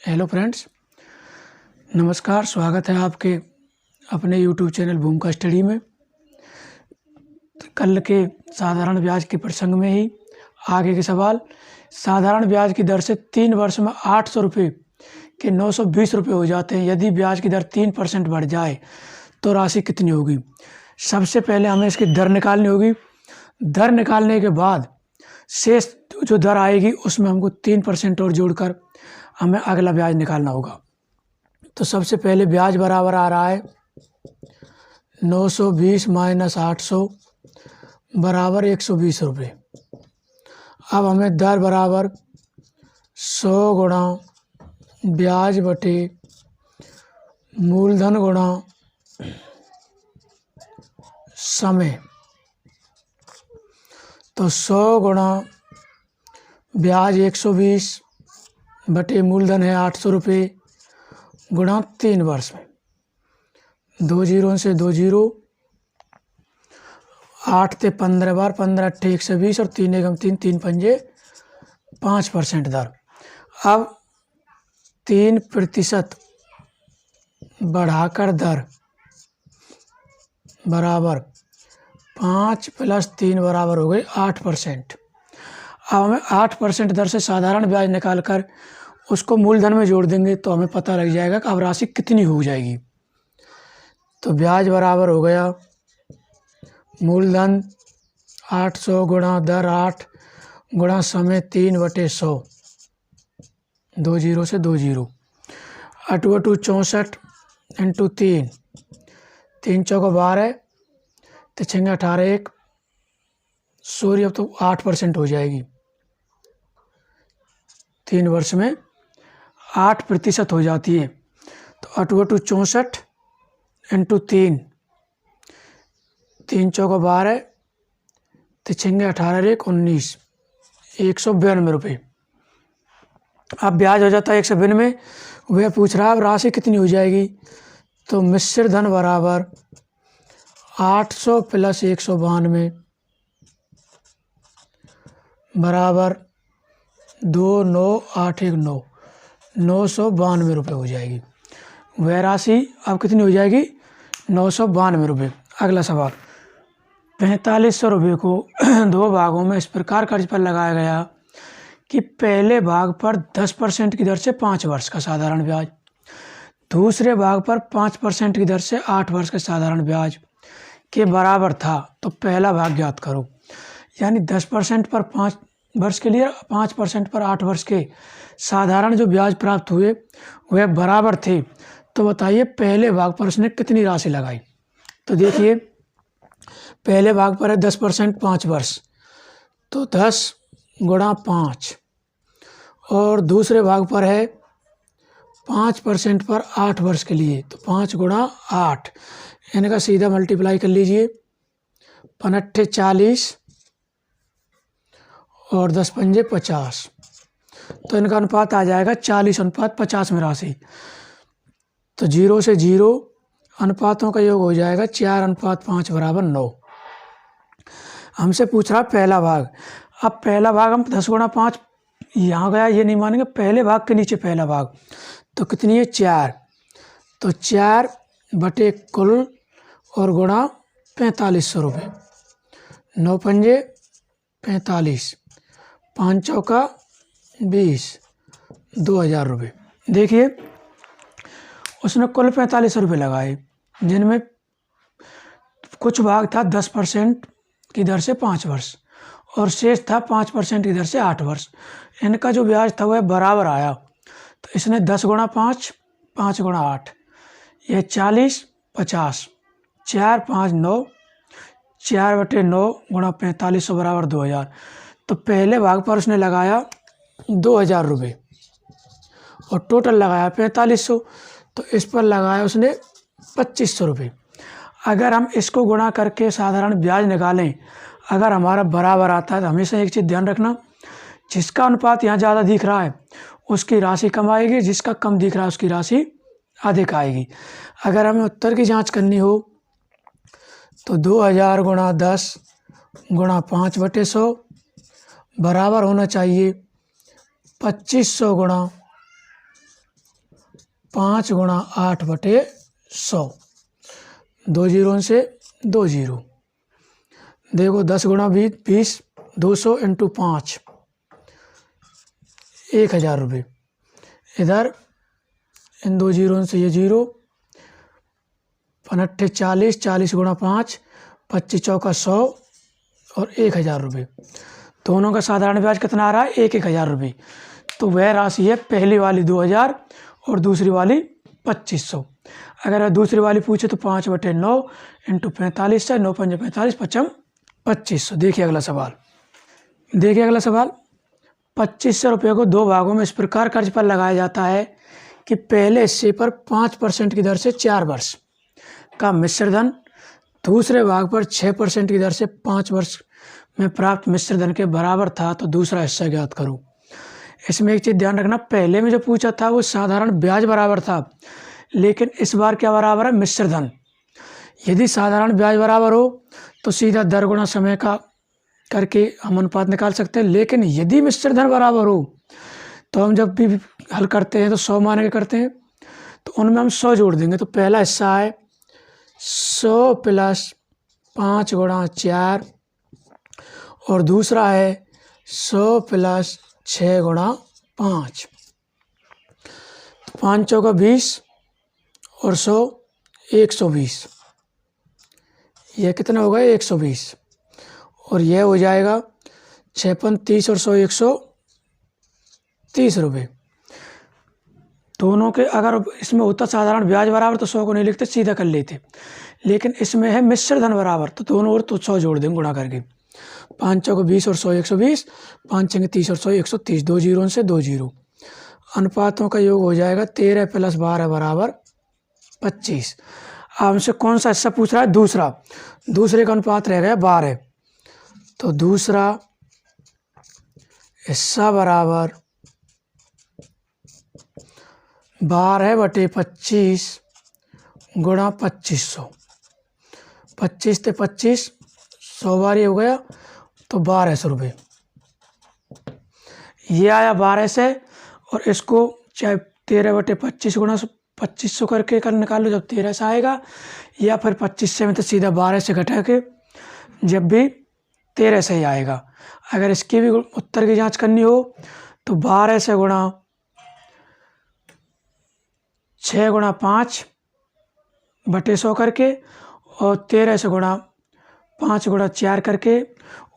Hello friends, नमस्कार। स्वागत है आपके अपने यूट्यूब चैनल भूमिका स्टडी में। कल के साधारण ब्याज के प्रसंग में ही आगे के सवाल। साधारण ब्याज की दर से 3 वर्ष में 800 रुपये के 920 रुपये हो जाते हैं। यदि ब्याज की दर 3% बढ़ जाए तो राशि कितनी होगी। सबसे पहले हमें इसकी दर निकालनी होगी। दर निकालने के बाद शेष जो दर आएगी उसमें हमको 3% और जोड़कर हमें अगला ब्याज निकालना होगा। तो सबसे पहले ब्याज बराबर आ रहा है 920 माइनस 800 बराबर 120 रुपये। अब हमें दर बराबर 100 गुणा ब्याज बटे मूलधन गुणा समय। तो 100 गुणा ब्याज 120 बटे मूलधन है 800 रुपये गुणा 3 वर्ष में। 2 जीरो से 2 जीरो, 8 ते 15 बार, 15 अट्ठे 120 और 3 एकम 3, 3 पंजे 5% दर। अब 3% बढ़ाकर दर बराबर 5 + 3 बराबर हो गई 8%। अब हमें 8% दर से साधारण ब्याज निकालकर उसको मूलधन में जोड़ देंगे तो हमें पता लग जाएगा कि अब राशि कितनी हो जाएगी। तो ब्याज बराबर हो गया मूलधन 800 गुणा दर 8 गुणा समय 3/100। 2 जीरो से 2 जीरो, 8 बटू 64 इंटू 3, 3 चौका 12, तो 6 18 1, सॉरी अब तो 8% हो जाएगी। 3 वर्ष में 8% हो जाती है। तो 8 बटू 64 इंटू 3, 3 चौका 12, तो 6 18 1 19, 192 रुपये। अब ब्याज हो जाता है 192। वह पूछ रहा है अब राशि कितनी हो जाएगी। तो मिश्र धन बराबर 800 + 192 बराबर 29819, 992 रुपये हो जाएगी। वह राशि अब कितनी हो जाएगी 992 रुपये। अगला सवाल, 4500 रुपये को 2 भागों में इस प्रकार कर्ज पर लगाया गया कि पहले भाग पर 10% की दर से 5 वर्ष का साधारण ब्याज, दूसरे भाग पर 5% की दर से 8 वर्ष का साधारण ब्याज के बराबर था। तो पहला भाग ज्ञात करो। यानी 10% पर 5 वर्ष के लिए, 5% पर 8 वर्ष के साधारण जो ब्याज प्राप्त हुए वह बराबर थे। तो बताइए पहले भाग पर उसने कितनी राशि लगाई। तो देखिए पहले भाग पर है 10% 5 वर्ष, तो 10 गुणा 5, और दूसरे भाग पर है 5% पर 8 वर्ष के लिए, तो 5 गुणा 8, इनका सीधा मल्टीप्लाई कर लीजिए। 5 40 और 10 पंजे 50, तो इनका अनुपात आ जाएगा 40:50 में राशि। तो 0 से 0 अनुपातों का योग हो जाएगा 4:5 बराबर 9। हमसे पूछ रहा पहला भाग। अब पहला भाग हम 10 गुणा 5 यहाँ गया, ये नहीं मानेंगे। पहले भाग के नीचे पहला भाग तो कितनी है 4, तो 4 बटे कुल और गुणा 4500 रुपये। 9 पंजे 45, 5 चौका 20, 2000 रुपये। देखिए उसने कुल 4500 रुपये लगाए, जिनमें कुछ भाग था 10% की दर से 5 वर्ष और शेष था 5% की दर से 8 वर्ष। इनका जो ब्याज था वह बराबर आया। तो इसने 10 गुणा 5, 5 गुणा 8, यह 40 50, 4 5 9, 4/9 गुणा 4500 बराबर 2000। तो पहले भाग पर उसने लगाया 2000 रुपये और टोटल लगाया 4500, तो इस पर लगाया उसने 2500 रुपये। अगर हम इसको गुणा करके साधारण ब्याज निकालें, अगर हमारा बराबर आता है तो हमेशा एक चीज़ ध्यान रखना, जिसका अनुपात यहाँ ज़्यादा दिख रहा है उसकी राशि कम आएगी, जिसका कम दिख रहा है उसकी राशि अधिक आएगी। अगर हमें उत्तर की जांच करनी हो तो 2000 गुणा 10 गुणा 5/100 बराबर होना चाहिए 2500 गुणा 5 गुणा 8/100, 2 जीरो से 2 जीरो। देखो 10 गुणा 20, 200 इंटू 5, 1000 रुपये। इधर इन 2 जीरो से ये जीरो, 5 40, 40 गुणा 5, 25 चौका 100 और 1000 रुपये। दोनों का साधारण ब्याज कितना आ रहा है? 1000 रुपये। तो वह राशि है पहली वाली 2000 और दूसरी वाली 2500। अगर दूसरी वाली पूछे तो 5/9 इंटू 45 है, 9 पंजे 45, 2500। देखिए अगला सवाल। 2500 रुपये को 2 भागों में इस प्रकार कर्ज पर लगाया जाता है कि पहले हिस्से पर 5% की दर से 4 वर्ष का मिश्र धन, दूसरे भाग पर 6% की दर से 5 वर्ष में प्राप्त मिश्र धन के बराबर था, तो दूसरा हिस्सा ज्ञात करो। इसमें एक चीज़ ध्यान रखना, पहले में जो पूछा था वो साधारण ब्याज बराबर था, लेकिन इस बार क्या बराबर है? मिश्र धन। यदि साधारण ब्याज बराबर हो तो सीधा दर गुणा समय का करके हम अनुपात निकाल सकते हैं, लेकिन यदि मिश्र धन बराबर हो तो हम जब भी हल करते हैं तो 100 मान के करते हैं, तो उनमें हम 100 जोड़ देंगे। तो पहला हिस्सा है 100 प्लस 5 गुणा 4 और दूसरा है 100 प्लस 6 गुणा 5। 5 चौका 20 और 100 120। यह कितना होगा? 120। और यह हो जाएगा 56, 30 और 100 130 रुपये। दोनों के अगर इसमें होता साधारण ब्याज बराबर तो 100 को नहीं लिखते, सीधा कर लेते, लेकिन इसमें है मिश्र धन बराबर, तो दोनों और तो 100 जोड़ देंगे गुणा करके। 5 चौका 20 और 100 120, 5 छंगे 30 और 100 130, 2 जीरो से 2 जीरो। अनुपातों का योग हो जाएगा 13 प्लस 12 बराबर 25। अब हमसे कौन सा हिस्सा पूछ रहा है? दूसरे का अनुपात रह गया 12, तो दूसरा हिस्सा बराबर 12/25 गुणा 2500। 25 से 25, 100 बार ये हो गया, तो 1200 रुपये। ये आया 1200, और इसको चाहे 13/25 गुणा 2500 करके निकाल लो, जब 13 से आएगा, या फिर 25 से में तो सीधा 12 से घटा के जब भी 13 से ही आएगा। अगर इसकी भी उत्तर की जांच करनी हो तो 12 से गुणा 6 गुणा 5/100 करके और 13 से गुणा 5 गुणा 4 करके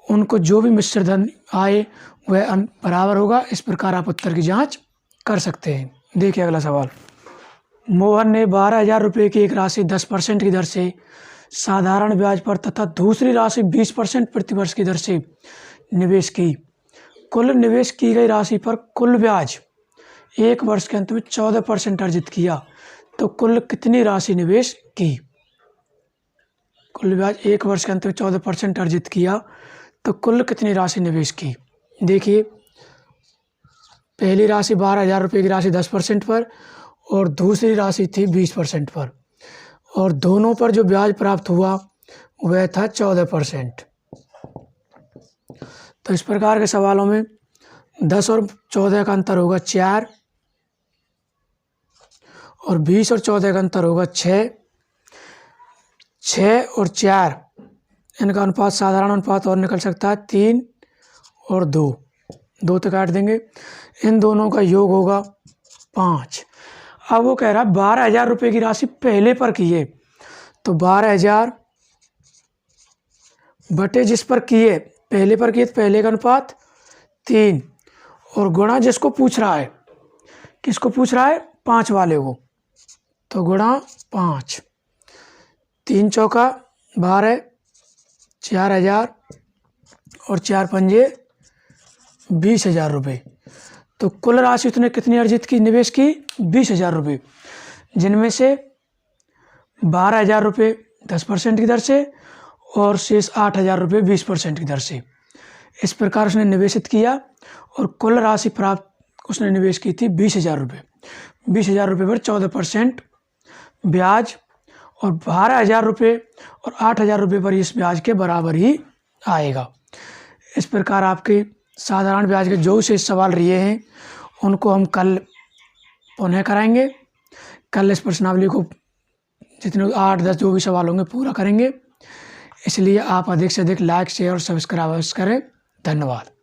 उनको जो भी मिश्र धन आए वह बराबर होगा। इस प्रकार आप उत्तर की जांच कर सकते हैं। देखिए अगला सवाल। मोहन ने 12,000 रुपये की एक राशि 10% की दर से साधारण ब्याज पर तथा दूसरी राशि 20% प्रतिवर्ष की दर से निवेश की। कुल निवेश की गई राशि पर कुल ब्याज एक वर्ष के अंत में 14% अर्जित किया, तो कुल कितनी राशि निवेश की? कुल ब्याज एक वर्ष के अंत में 14% अर्जित किया, तो कुल कितनी राशि निवेश की? देखिए, पहली राशि 12,000 रुपये की राशि 10% पर और दूसरी राशि थी 20% पर, और दोनों पर जो ब्याज प्राप्त हुआ वह था 14%। तो इस प्रकार के सवालों में 10 और 14 का अंतर होगा 4, और 20 और 14 का अंतर होगा 6। 6 और 4 इनका अनुपात साधारण अनुपात और निकल सकता है 3 और 2, 2 तो काट देंगे, इन दोनों का योग होगा 5। अब वो कह रहा है 12,000 रुपये की राशि पहले पर किए, तो 12,000 बटे जिस पर किए, पहले पर किए तो पहले का अनुपात 3, और गुणा जिसको पूछ रहा है, किसको पूछ रहा है? 5 वाले को, तो गुणा 5। 3 चौका 12, 4,000 और 4 पंजे 20,000 रुपये। तो कुल राशि उसने कितनी अर्जित की, निवेश की? 20,000 रुपये, जिनमें से 12,000 रुपये 10% की दर से और शेष 8,000 रुपये 20% की दर से। इस प्रकार उसने निवेशित किया और कुल राशि प्राप्त उसने निवेश की थी 20,000 रुपये। 20,000 रुपये पर 14% ब्याज और 12,000 रुपये और 8,000 रुपये पर इस ब्याज के बराबर ही आएगा। इस प्रकार आपके साधारण ब्याज के जो शेष सवाल रहे हैं उनको हम कल पुनः कराएंगे। कल इस प्रश्नावली को जितने 8-10 जो भी सवाल होंगे पूरा करेंगे। इसलिए आप अधिक से अधिक लाइक शेयर और सब्सक्राइब करें। धन्यवाद।